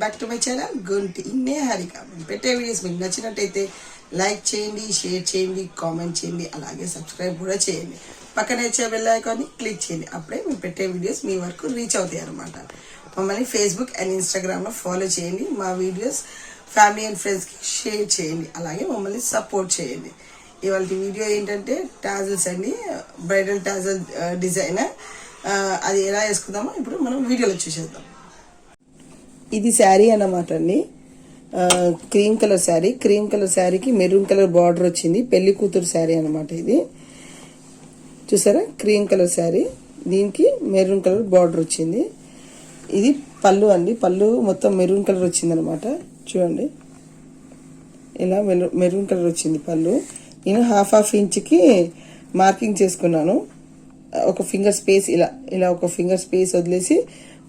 Back to my channel Gunti Niharika. పెట్టే videos మీకు నచ్చినట్టయితే లైక్ చేయండి, షేర్ చేయండి, కామెంట్ చేయండి, అలాగే సబ్స్క్రైబ్ కూడా చేయండి. పక్కనే వచ్చే బెల్ ఐకాన్ని క్లిక్ చేయండి. అప్పుడే మేము పెట్టే వీడియోస్ మీ వరకు రీచ్ అవుతాయి అన్నమాట. మమ్మల్ని ఫేస్బుక్ అండ్ ఇన్స్టాగ్రామ్లో ఫాలో చేయండి. మా వీడియోస్ ఫ్యామిలీ అండ్ ఫ్రెండ్స్కి షేర్ చేయండి, అలాగే మమ్మల్ని సపోర్ట్ చేయండి. ఇవాళ వీడియో ఏంటంటే టాజల్స్ అండి, బ్రైడల్ టాజల్ డిజైన్. అది ఎలా వేసుకుందామో ఇప్పుడు మనం వీడియోలో చూసేద్దాం. ఇది శారీ అన్నమాట అండి, cream colour sari. Cream colour శారీకి మెరూన్ కలర్ బార్డర్ వచ్చింది. పెళ్లి కూతురు శారీ అన్నమాట ఇది. చూసారా, క్రీమ్ కలర్ శారీ, దీనికి మెరూన్ కలర్ బార్డర్ వచ్చింది. ఇది పళ్ళు అండి, పళ్ళు మొత్తం మెరూన్ కలర్ వచ్చింది అనమాట. చూడండి, ఇలా మెరూన్ కలర్ వచ్చింది పళ్ళు. నేను హాఫ్ ఇంచ్కి మార్కింగ్ చేసుకున్నాను. ఒక ఫింగర్ స్పేస్ ఇలా ఒక ఫింగర్ స్పేస్ వదిలేసి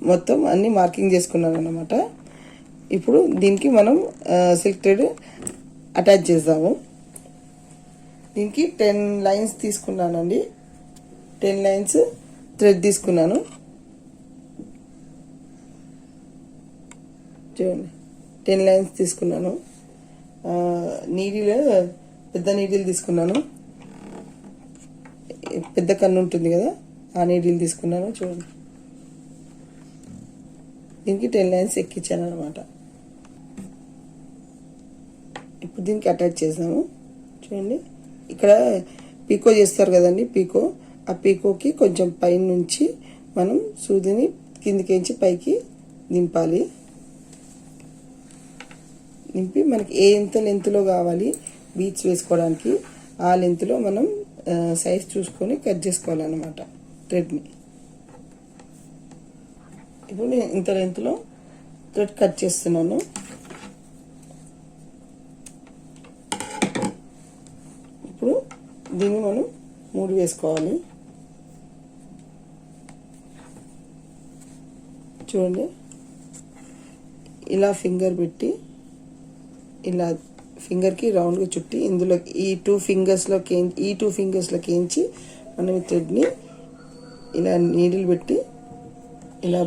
మొత్తం అన్ని మార్కింగ్ చేసుకున్నాను అనమాట. ఇప్పుడు దీనికి మనం సిల్క్ థ్రెడ్ అటాచ్ చేద్దాము. దీనికి 10 లైన్స్ తీసుకున్నానండి. 10 లైన్స్ థ్రెడ్ తీసుకున్నాను. చూడండి, 10 లైన్స్ తీసుకున్నాను. నీడిల్ పెద్ద నీడిల్ తీసుకున్నాను. పెద్ద కన్ను ఉంటుంది కదా, ఆ నీడిల్ తీసుకున్నాను. చూడండి, దీనికి 10 లైన్స్ ఎక్కించాను అనమాట. ఇప్పుడు దీనికి అటాచ్ చేసాము. చూడండి, ఇక్కడ పీకో చేస్తారు కదండి, పీకో. ఆ పీకోకి కొంచెం పై నుంచి మనం సూదిని కిందికించి పైకి దింపాలి. నింపి మనకి ఎంత లెంత్లో కావాలి బీట్స్ వేసుకోవడానికి ఆ లెంత్లో మనం సైజ్ చూసుకొని కట్ చేసుకోవాలన్నమాట థ్రెడ్ని. ఇప్పుడు నేను ఇంత లెంత్లో థ్రెడ్ కట్ చేస్తున్నాను. ఇప్పుడు దీన్ని మనం 3 వేసుకోవాలి. చూడండి, ఇలా ఫింగర్ పెట్టి ఇలా ఫింగర్కి రౌండ్గా చుట్టి ఇందులో ఈ 2 ఫింగర్స్లోకి ఎంచి మనం ఈ థ్రెడ్ని ఇలా నీడిల్ పెట్టి ఇలా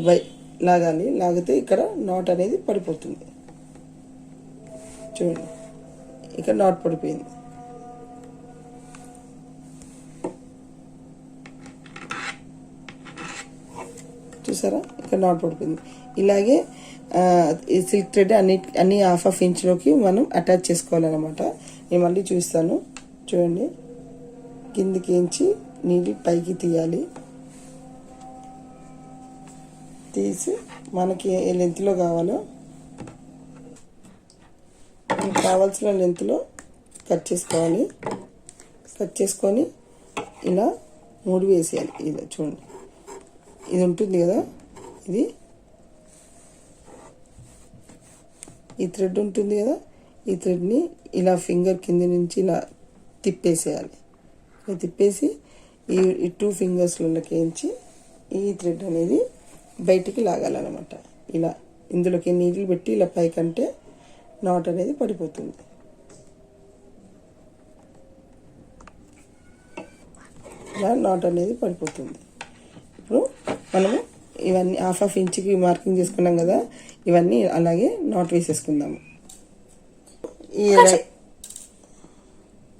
లాగాలి. లాగితే ఇక్కడ నాట్ అనేది పడిపోతుంది. చూడండి, ఇక్కడ నాట్ పడిపోయింది. చూసారా, ఇక్కడ నాట్ పడిపోయింది. ఇలాగే ఈ సిల్క్ థ్రెడ్ అన్ని హాఫ్ ఇంచ్లోకి మనం అటాచ్ చేసుకోవాలన్నమాట. నేను మళ్ళీ చూస్తాను. చూడండి, కిందికి ఎంచి నీటి పైకి తీయాలి. తీసి మనకి ఏ లెంత్లో కావాలో కావాల్సిన లెంత్లో కట్ చేసుకోవాలి. కట్ చేసుకొని ఇలా 3 వేసేయాలి. ఇది చూడండి, ఇది ఉంటుంది కదా, ఇది ఈ థ్రెడ్ ఉంటుంది కదా, ఈ థ్రెడ్ని ఇలా ఫింగర్ కింద నుంచి ఇలా తిప్పేసేయాలి. తిప్పేసి ఈ 2 ఫింగర్స్లోకి ఎంచి ఈ థ్రెడ్ అనేది బయటికి లాగాలన్నమాట. ఇలా ఇందులోకి నీళ్ళు పెట్టి ఇలా పైకంటే నాట్ అనేది పడిపోతుంది. ఇలా నాట్ అనేది పడిపోతుంది. ఇప్పుడు మనము ఇవన్నీ హాఫ్ ఇంచ్కి మార్కింగ్ చేసుకున్నాం కదా, ఇవన్నీ అలాగే నాట్ వేసేసుకుందాము.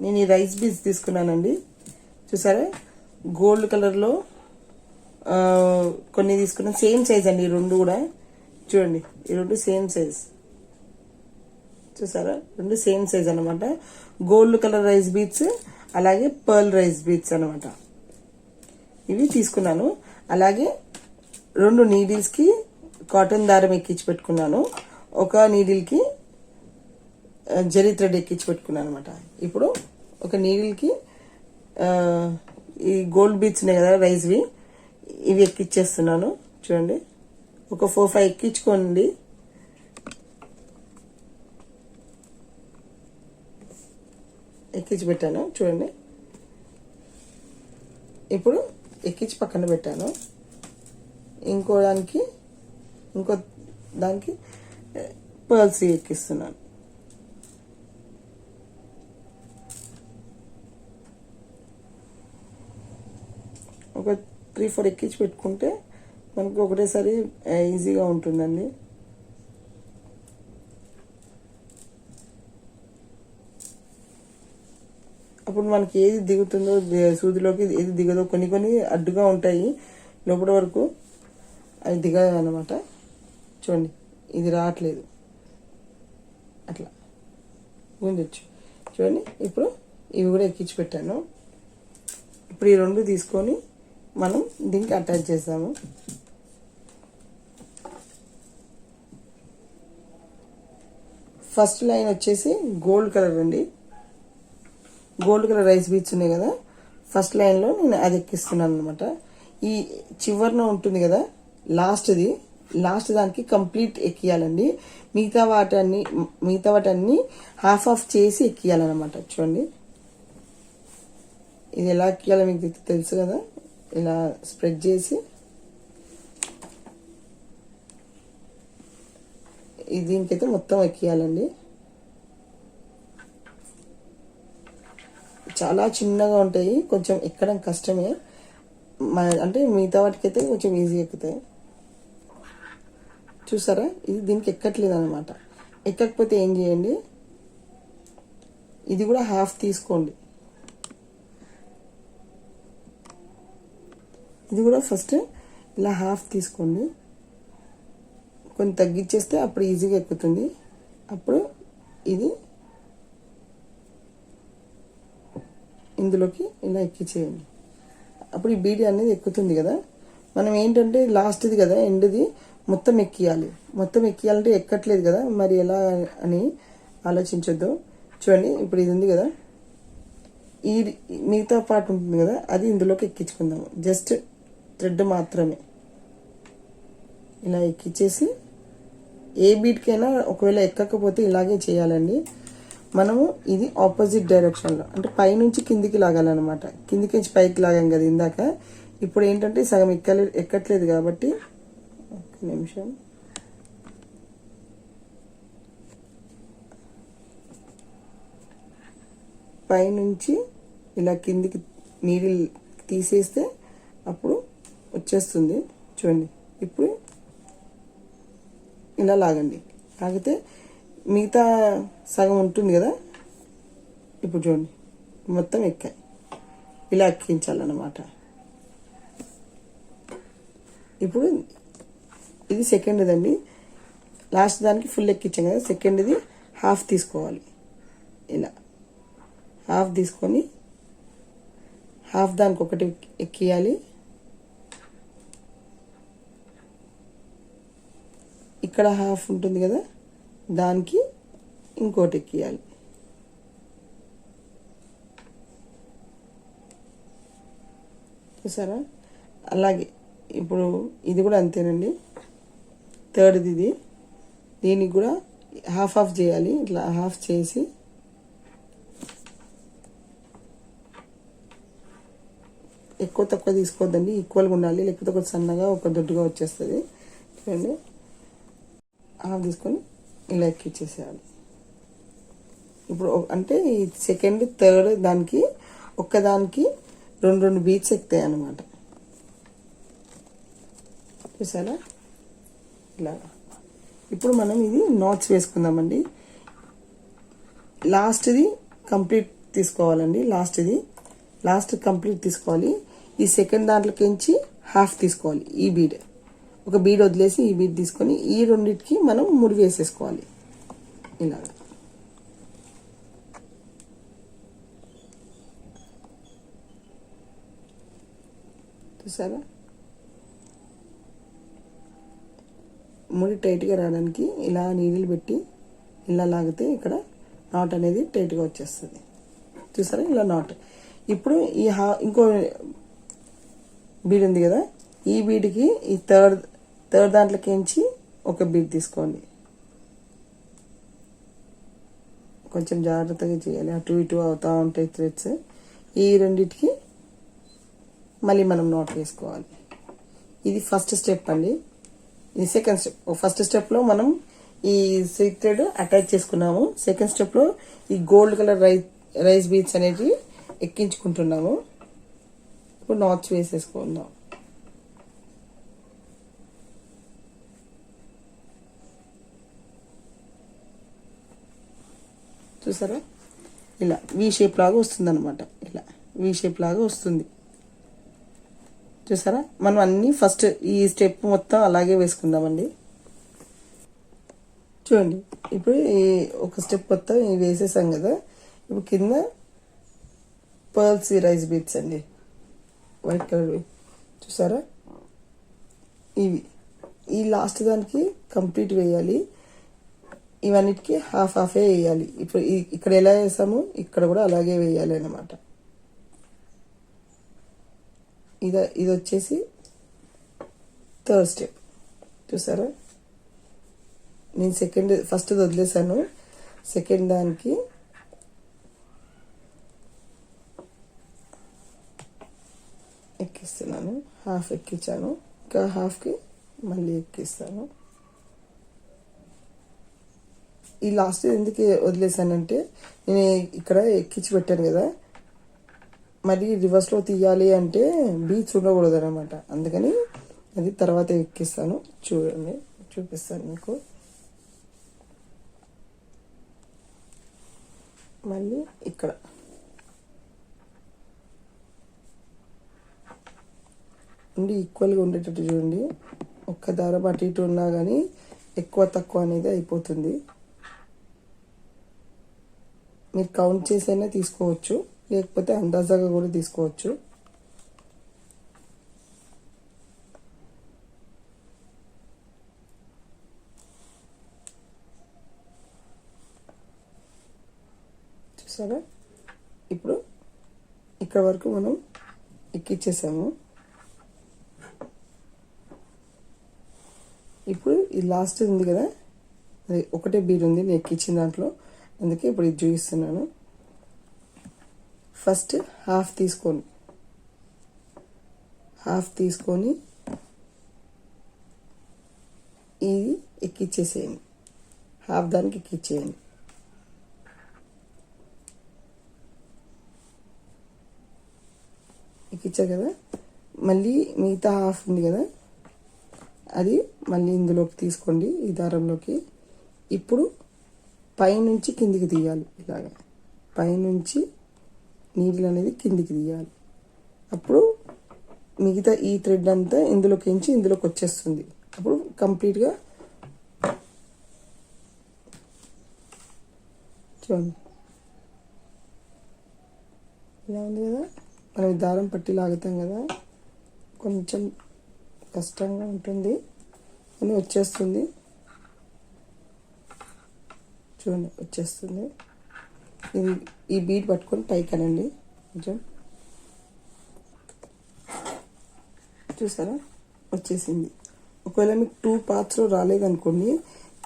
నేను ఈ రైస్ బీడ్స్ తీసుకున్నానండి. చూసారా, గోల్డ్ కలర్లో కొన్ని తీసుకున్నాను. సేమ్ సైజ్ అండి ఈ 2 కూడా. చూడండి, ఈ 2 సేమ్ సైజ్. చూసారా, 2 సేమ్ సైజ్ అనమాట. గోల్డ్ కలర్ రైస్ బీడ్స్, అలాగే పర్ల్ రైస్ బీడ్స్ అనమాట. ఇవి తీసుకున్నాను. అలాగే 2 నీడిల్స్కి కాటన్ దారం ఎక్కించి పెట్టుకున్నాను. ఒక నీడిల్కి జరీ థ్రెడ్ ఎక్కించి పెట్టుకున్నాను అనమాట. ఇప్పుడు ఒక నీడిల్కి ఈ గోల్డ్ బీడ్స్ ఉన్నాయి కదా రైస్వి, ఇవి ఎక్కిచ్చేస్తున్నాను. చూడండి, ఒక 4-5 ఎక్కించుకోండి. ఎక్కించి పెట్టాను. చూడండి, ఇప్పుడు ఎక్కించి పక్కన పెట్టాను. ఇంకో దానికి పర్ల్స్ ఎక్కిస్తున్నాను. ఒక 3-4 ఎక్కించి పెట్టుకుంటే మనకు ఒకటేసారి ఈజీగా ఉంటుందండి. అప్పుడు మనకి ఏది దిగుతుందో సూదిలోకి ఏది దిగదో కొన్ని కొన్ని అడ్డుగా ఉంటాయి లోపల వరకు, అవి దిగదు అనమాట. చూడండి ఇది రావట్లేదు, అట్లా గుంజొచ్చు. చూడండి ఇప్పుడు ఇవి కూడా ఎక్కించి పెట్టాను. ఇప్పుడు ఈ రెండు తీసుకొని మనం దీనికి అటాచ్ చేస్తాము. ఫస్ట్ లైన్ వచ్చేసి గోల్డ్ కలర్ అండి, గోల్డ్ కలర్ రైస్ బీట్స్ ఉన్నాయి కదా, ఫస్ట్ లైన్లో నేను అది ఎక్కిస్తున్నాను అనమాట. ఈ చివరిన ఉంటుంది కదా లాస్ట్ దానికి కంప్లీట్ ఎక్కియాలండి. మిగతా వాటన్ని హాఫ్ ఆఫ్ చేసి ఎక్కియాలన్నమాట. చూడండి ఇది ఎలా ఎక్కియాలో మీకు తెలుసు కదా, ఇలా స్ప్రెడ్ చేసి దీనికైతే మొత్తం ఎక్కియాలండి. చాలా చిన్నగా ఉంటాయి, కొంచెం ఎక్కడం కష్టమే, అంటే మిగతా వాటికైతే కొంచెం ఈజీ ఎక్కుతాయి. చూసారా ఇది దీనికి ఎక్కట్లేదు అనమాట. ఎక్కకపోతే ఏం చేయండి, ఇది కూడా హాఫ్ తీసుకోండి. ఇది కూడా ఫస్ట్ ఇలా హాఫ్ తీసుకోండి, కొంచెం తగ్గించేస్తే అప్పుడు ఈజీగా ఎక్కుతుంది. అప్పుడు ఇది ఇందులోకి ఇలా ఎక్కించేయండి, అప్పుడు ఈ బీడి అనేది ఎక్కుతుంది కదా. మనం ఏంటంటే లాస్ట్ది కదా ఎండ్ది మొత్తం ఎక్కియాలి, మొత్తం ఎక్కియాలంటే ఎక్కట్లేదు కదా, మరి ఎలా అని ఆలోచించొద్దు. చూడండి ఇప్పుడు ఇది ఉంది కదా, ఈ మిగతా పార్ట్ ఉంటుంది కదా, అది ఇందులోకి ఎక్కించుకుందాము. జస్ట్ థ్రెడ్ మాత్రమే ఇలా ఎక్కించేసి, ఏ బీట్కైనా ఒకవేళ ఎక్కకపోతే ఇలాగే చేయాలండి. మనము ఇది ఆపోజిట్ డైరెక్షన్లో, అంటే పైనుంచి కిందికి లాగాలన్నమాట. కిందికి నుంచి పైకి లాగాం కదా ఇందాక, ఇప్పుడు ఏంటంటే సగం ఎక్కట్లేదు కాబట్టి ఒక నిమిషం, పైనుంచి ఇలా కిందికి నీడిల్ తీసేస్తే అప్పుడు వచ్చేస్తుంది. చూడండి ఇప్పుడు ఇలా లాగండి, లాగితే మిగతా సగం ఉంటుంది కదా, ఇప్పుడు చూడండి మొత్తం ఎక్కాయి. ఇలా ఎక్కించాలన్నమాట. ఇప్పుడు ఇది సెకండ్ది అండి, లాస్ట్ దానికి ఫుల్ ఎక్కించాం కదా, సెకండ్ది హాఫ్ తీసుకోవాలి. ఇలా హాఫ్ తీసుకొని హాఫ్ దానికి ఒకటి ఎక్కియాలి, ఇక్కడ హాఫ్ ఉంటుంది కదా దానికి ఇంకోటి ఎక్కియాలి. చూసారా అలాగే ఇప్పుడు ఇది కూడా అంతేనండి, థర్డ్ది ఇది, దీనికి కూడా హాఫ్ ఆఫ్ చేయాలి. ఇట్లా హాఫ్ చేసి ఎక్కువ తక్కువ తీసుకోవద్దండి, ఈక్వల్గా ఉండాలి, లేకపోతే ఒక సన్నగా ఒక దొడ్డుగా వచ్చేస్తుంది. చూడండి హాఫ్ తీసుకొని ఇలా ఎక్కిచ్చేసేయాలి. ఇప్పుడు అంటే ఈ సెకండ్ థర్డ్ దానికి ఒక్కదానికి రెండు రెండు బీట్స్ ఎక్కుతాయి అన్నమాట. చూసారా ఇలా. ఇప్పుడు మనం ఇది నాట్స్ వేసుకుందామండి. లాస్ట్ది కంప్లీట్ తీసుకోవాలండి, లాస్ట్ కంప్లీట్ తీసుకోవాలి. ఈ సెకండ్ దాంట్లోకించి హాఫ్ తీసుకోవాలి. ఈ బీడ్ ఒక బీడ్ వదిలేసి ఈ బీడ్ తీసుకొని ఈ రెండింటికి మనం ముడి వేసేసుకోవాలి ఇలాగా. చూసారా ముడి టైట్గా రావడానికి ఇలా నీళ్ళు పెట్టి ఇలా లాగితే ఇక్కడ నాట్ అనేది టైట్గా వచ్చేస్తుంది. చూసారా ఇలా నాట్. ఇప్పుడు ఈ ఇంకో బీడ్ ఉంది కదా, ఈ బీడ్కి ఈ థర్డ్ దాంట్లోకించి ఒక బీడ్ తీసుకోండి. కొంచెం జాగ్రత్తగా చేయాలి, అటు ఇటు అవుతూ ఉంటాయి థ్రెడ్స్. ఈ రెండింటికి మళ్ళీ మనం నాట్ వేసుకోవాలి. ఇది ఫస్ట్ స్టెప్ అండి. ఇది సెకండ్ స్టెప్. ఫస్ట్ స్టెప్లో మనం ఈ సిల్క్ థ్రెడ్ అటాచ్ చేసుకున్నాము. సెకండ్ స్టెప్లో ఈ గోల్డ్ కలర్ రైస్ బీడ్స్ అనేవి ఎక్కించుకుంటున్నాము. ఇప్పుడు నాట్స్ వేసేసుకుందాం. చూసారా ఇలా వీ షేప్ లాగా వస్తుంది అనమాట. ఇలా వీ షేప్ లాగా వస్తుంది. చూసారా? మనం అన్నీ ఫస్ట్ ఈ స్టెప్ మొత్తం అలాగే వేసుకుందామండి. చూడండి, ఇప్పుడు ఈ ఒక స్టెప్ మొత్తం వేసేసాం కదా. ఇప్పుడు కింద పర్ల్స్ రైస్ బీట్స్ అండి, వైట్ కలర్. చూసారా? ఇవి ఈ లాస్ట్ దానికి కంప్లీట్ వేయాలి. ఇవన్నిటికీ హాఫ్ హాఫే వేయాలి. ఇప్పుడు ఇక్కడ ఎలా వేసామో ఇక్కడ కూడా అలాగే వేయాలి అన్నమాట. ఇది వచ్చేసి థర్డ్ స్టెప్. చూసారా? నేను ఫస్ట్ వదిలేసాను. సెకండ్ దానికి ఎక్కిస్తున్నాను. హాఫ్ ఎక్కించాను, ఇంకా హాఫ్కి మళ్ళీ ఎక్కిస్తాను. ఈ లాస్ట్ ఎందుకు వదిలేసానంటే నేను ఇక్కడ ఎక్కించి పెట్టాను కదా, మరి రివర్స్లో తీయాలి అంటే బీచ్ ఉండకూడదు అనమాట. అందుకని అది తర్వాత ఎక్కిస్తాను. చూడండి, చూపిస్తాను మీకు. మళ్ళీ ఇక్కడ ఉండి ఈక్వల్గా ఉండేటట్టు చూడండి. ఒక్క దారం అటు ఇటు ఉన్నా కానీ ఎక్కువ తక్కువ అనేది అయిపోతుంది. మీరు కౌంట్ చేసైనా తీసుకోవచ్చు, లేకపోతే అందాజాగా కూడా తీసుకోవచ్చు. చూసారా? ఇప్పుడు ఇక్కడ వరకు మనం ఎక్కిచ్చేసాము. ఇప్పుడు ఈ లాస్ట్ ఉంది కదా, అది ఒకటే బీడ్ ఉంది నేను ఎక్కించిన దాంట్లో, అందుకే ఇప్పుడు ఇది చూపిస్తున్నాను. ఫస్ట్ హాఫ్ తీసుకొని ఇది ఎక్కిచ్చేసేయండి. హాఫ్ దానికి ఎక్కిచ్చేయండి. ఎక్కించా కదా, మళ్ళీ మిగతా హాఫ్ ఉంది కదా, అది మళ్ళీ ఇందులోకి తీసుకోండి, ఈ దారంలోకి. ఇప్పుడు పైనుంచి కిందికి తీయాలి. ఇలాగ పైనుంచి నీళ్ళు అనేది కిందికి తీయాలి. అప్పుడు మిగతా ఈ థ్రెడ్ అంతా ఇందులోకి వచ్చేస్తుంది. అప్పుడు కంప్లీట్గా చూడండి ఇలా ఉంది కదా. మనం దారం పట్టి లాగుతాం కదా, కొంచెం కష్టంగా ఉంటుంది అని వచ్చేస్తుంది. చూడండి, వచ్చేస్తుంది. ఇది ఈ బీట్ పట్టుకొని పైకి అనండి కొంచెం. చూసారా? వచ్చేసింది. ఒకవేళ మీకు 2 పార్ట్స్లో రాలేదనుకోండి,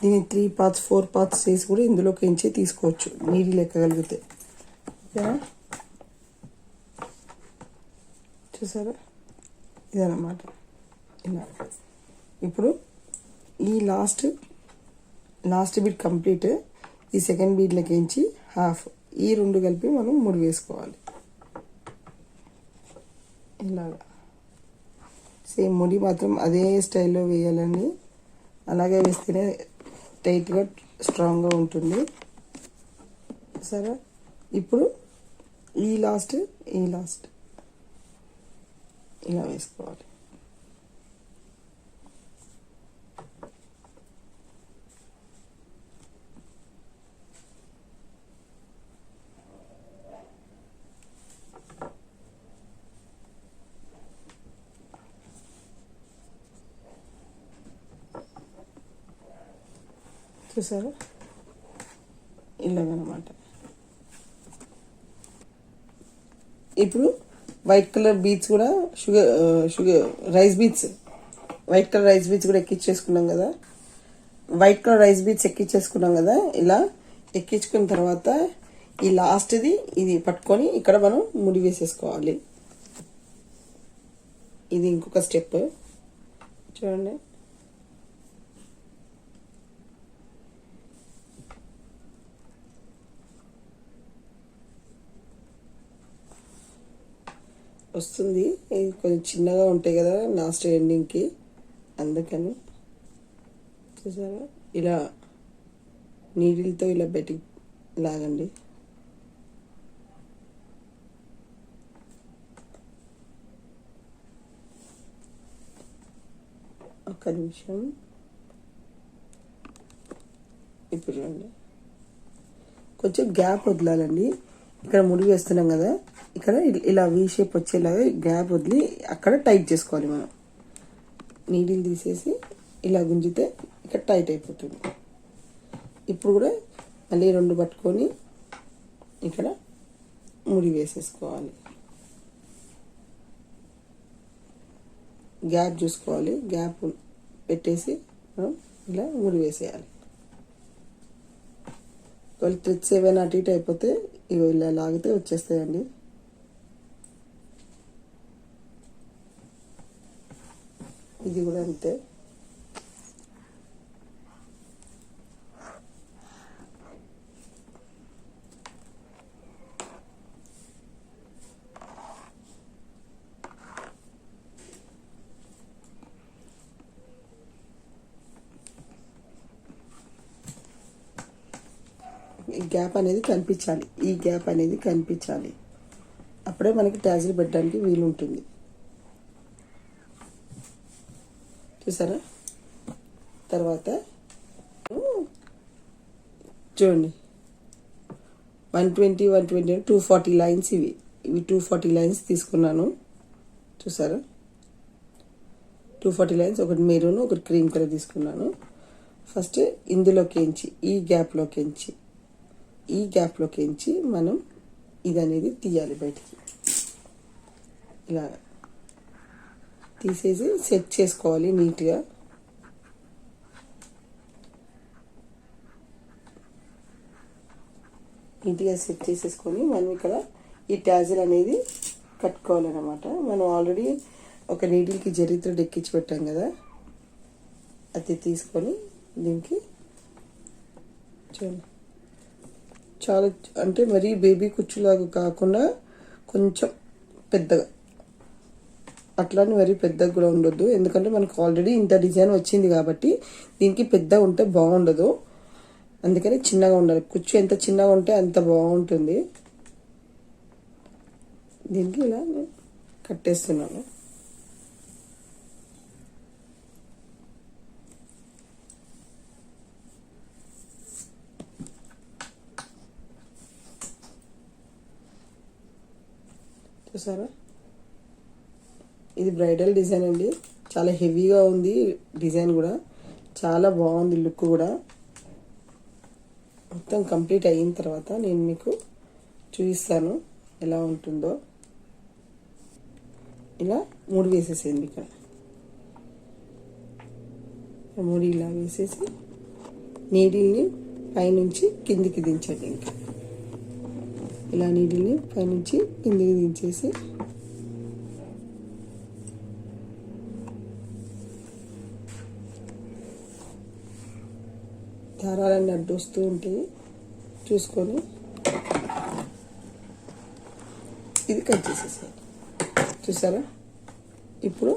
దీన్ని 3 పార్ట్స్ 4 పార్ట్స్ చేసి కూడా ఇందులోకి ఎంచి తీసుకోవచ్చు, నీళ్ళు లెక్కగలిగితే. ఓకేనా? చూసారా? ఇదన్నమాట. ఇలా ఇప్పుడు ఈ లాస్ట్ బీట్ కంప్లీట్. ఈ సెకండ్ బీట్లకి ఎంచి హాఫ్, ఈ రెండు కలిపి మనం 3 వేసుకోవాలి. ఇలాగా సేమ్ ముడి మాత్రం అదే స్టైల్లో వేయాలండి. అలాగే వేస్తేనే టైట్గా స్ట్రాంగ్గా ఉంటుంది. సరే, ఇప్పుడు ఈ లాస్ట్ ఇలా వేసుకోవాలి. చూసారా? ఇలాగనమాట. ఇప్పుడు వైట్ కలర్ బీట్స్ కూడా rice beads, white colour rice beads కూడా ఎక్కించేసుకున్నాం కదా. ఇలా ఎక్కించుకున్న తర్వాత ఈ లాస్ట్ది ఇది పట్టుకొని ఇక్కడ మనం ముడి వేసేసుకోవాలి. ఇది ఇంకొక స్టెప్. చూడండి, వస్తుంది. ఇది కొంచెం చిన్నగా ఉంటాయి కదా లాస్ట్ ఎండింగ్కి, అందుకని. చూసారా? ఇలా నీడిల్తో ఇలా బయటికి లాగండి. ఒక్క నిమిషం. ఇప్పుడు చూడండి, కొంచెం గ్యాప్ వదలాలండి. ఇక్కడ ముడి వేస్తున్నాం కదా, ఇక్కడ ఇలా వీ షేప్ వచ్చేలాగా గ్యాప్ వదిలి అక్కడ టైట్ చేసుకోవాలి. మనం నీడిల్ తీసేసి ఇలా గుంజితే ఇక్కడ టైట్ అయిపోతుంది. ఇప్పుడు కూడా మళ్ళీ 2 పట్టుకొని ఇక్కడ ముడి వేసేసుకోవాలి. గ్యాప్ చూసుకోవాలి, గ్యాప్ పెట్టేసి మనం ఇలా ముడి వేసేయాలి. వాళ్ళు థ్రెడ్స్ ఏవైనా అటు ఇటు అయిపోతే ఇవి ఇలా లాగితే వచ్చేస్తాయండి. ఇది కూడా అంతే. ఈ గ్యాప్ అనేది కనిపించాలి, ఈ గ్యాప్ అనేది కనిపించాలి. అప్పుడే మనకి ట్యాజిల్ పెట్టడానికి వీలుంటుంది. చూసారా? తర్వాత చూడండి, 120 240 లైన్స్. ఇవి 240 లైన్స్ తీసుకున్నాను. చూసారా? 240 లైన్స్, ఒకటి మెరూన్ ఒకటి క్రీమ్ కలర్ తీసుకున్నాను. ఫస్ట్ ఇందులోకించి ఈ గ్యాప్లోకించి మనం ఇది అనేది తీయాలి బయటికి. ఇలా తీసేసి సెట్ చేసుకోవాలి నీట్గా. సెట్ చేసేసుకొని మనం ఇక్కడ ఈ ట్యాజిల్ అనేది కట్టుకోవాలన్నమాట. మనం ఆల్రెడీ ఒక నీడిల్కి జరీ థ్రెడ్ ఎక్కించి పెట్టాం కదా, అది తీసుకొని దీనికి చూడండి, చాలా అంటే మరీ బేబీ కుచ్చులాగా కాకుండా కొంచెం పెద్దగా, అట్లానే మరీ పెద్దగా కూడా ఉండొద్దు. ఎందుకంటే మనకు ఆల్రెడీ ఇంత డిజైన్ వచ్చింది కాబట్టి దీనికి పెద్దగా ఉంటే బాగుండదు. అందుకని చిన్నగా ఉండాలి. కుచ్చు ఎంత చిన్నగా ఉంటే అంత బాగుంటుంది. దీనికి ఇలా నేను కట్టేస్తున్నాను. చూసారా? ఇది బ్రైడల్ డిజైన్ అండి. చాలా హెవీగా ఉంది డిజైన్ కూడా, చాలా బాగుంది లుక్ కూడా. మొత్తం కంప్లీట్ అయిన తర్వాత నేను మీకు చూపిస్తాను ఎలా ఉంటుందో. ఇలా ముడి వేసేసేయండి. ఇక్కడ ముడి ఇలా వేసేసి నీడిల్ని పైనుంచి కిందికి దించండి. ఇంకా ఇలా నీడిల్ని పైనుంచి కిందికి దించేసి దారాలన్నీ అడ్డు వస్తూ ఉంటాయి చూసుకొని ఇది కట్ చేసేసాను. చూసారా? ఇప్పుడు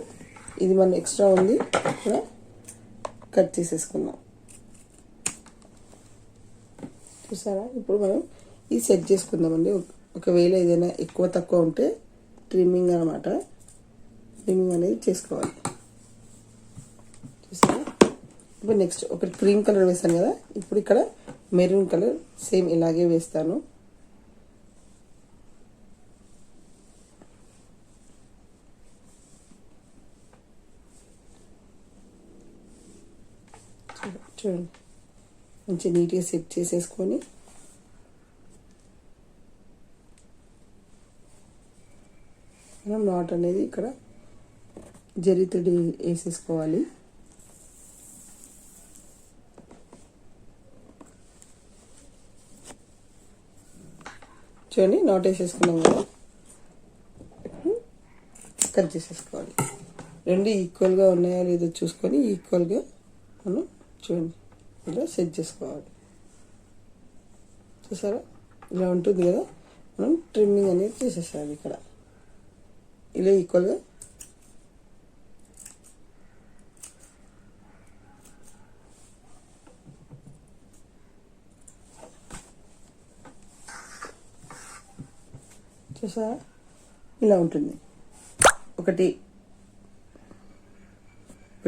ఇది మన ఎక్స్ట్రా ఉంది కూడా కట్ చేసేసుకుందాం. చూసారా? ఇప్పుడు మనం ఇది సెట్ చేసుకుందామండి. ఒకవేళ ఏదైనా ఎక్కువ తక్కువ ఉంటే ట్రిమ్మింగ్ అనమాట, ట్రిమ్మింగ్ అనేది చేసుకోవాలి. చూసారా? ఇప్పుడు నెక్స్ట్ ఒకటి క్రీమ్ కలర్ వేస్తాను కదా, ఇప్పుడు ఇక్కడ మెరూన్ కలర్ సేమ్ ఇలాగే వేస్తాను. చూడండి, మంచి నీట్గా సెట్ చేసేసుకొని మనం నాట్ అనేది ఇక్కడ జరీతోటి వేసేసుకోవాలి. చూడండి, నాట్ వేసేసుకున్నాం కదా, కట్ చేసేసుకోవాలి. రెండు ఈక్వల్గా ఉన్నాయా లేదో చూసుకొని ఈక్వల్గా మనం చూడండి ఇలా సెట్ చేసుకోవాలి. చూసారా? ఇలా ఉంటుంది కదా, మనం ట్రిమ్మింగ్ అనేది చేసేసాలి. ఇక్కడ ఇలా ఈక్వల్గా చూసారా? ఇలా ఉంటుంది. ఒకటి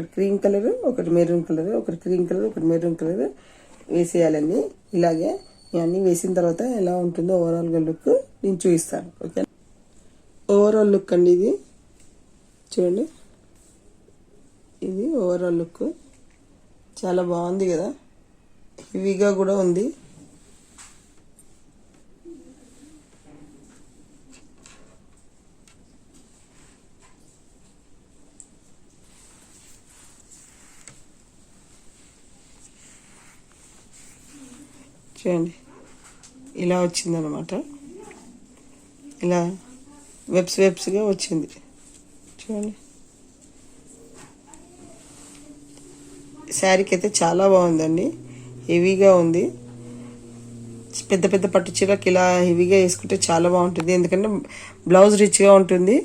ఒకటి క్రీమ్ కలర్, ఒకటి మెరూన్ కలర్, ఒకటి క్రీమ్ కలర్, ఒకటి మెరూన్ కలర్ వేసేయాలండి. ఇలాగే ఇవన్నీ వేసిన తర్వాత ఎలా ఉంటుందో ఓవరాల్గా లుక్ నేను చూపిస్తాను. ఓకే, ఓవరాల్ లుక్ అండి ఇది చూడండి. ఇది ఓవరాల్ లుక్ చాలా బాగుంది కదా, హెవీగా కూడా ఉంది. చూడండి ఇలా వచ్చిందనమాట, ఇలా వెబ్స్గా వచ్చింది చూడండి. శారీకి అయితే చాలా బాగుందండి, హెవీగా ఉంది. పెద్ద పెద్ద పట్టు చీరకి ఇలా హెవీగా వేసుకుంటే చాలా బాగుంటుంది, ఎందుకంటే బ్లౌజ్ రిచ్గా ఉంటుంది,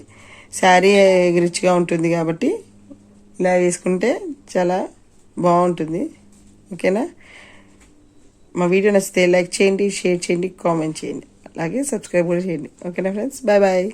శారీ రిచ్గా ఉంటుంది కాబట్టి ఇలా వేసుకుంటే చాలా బాగుంటుంది. ఓకేనా, మా వీడియో నచ్చితే లైక్ చేయండి, షేర్ చేయండి, కామెంట్ చేయండి, అలాగే సబ్స్క్రైబ్ కూడా చేయండి. ఓకేనా ఫ్రెండ్స్, బాయ్ బాయ్.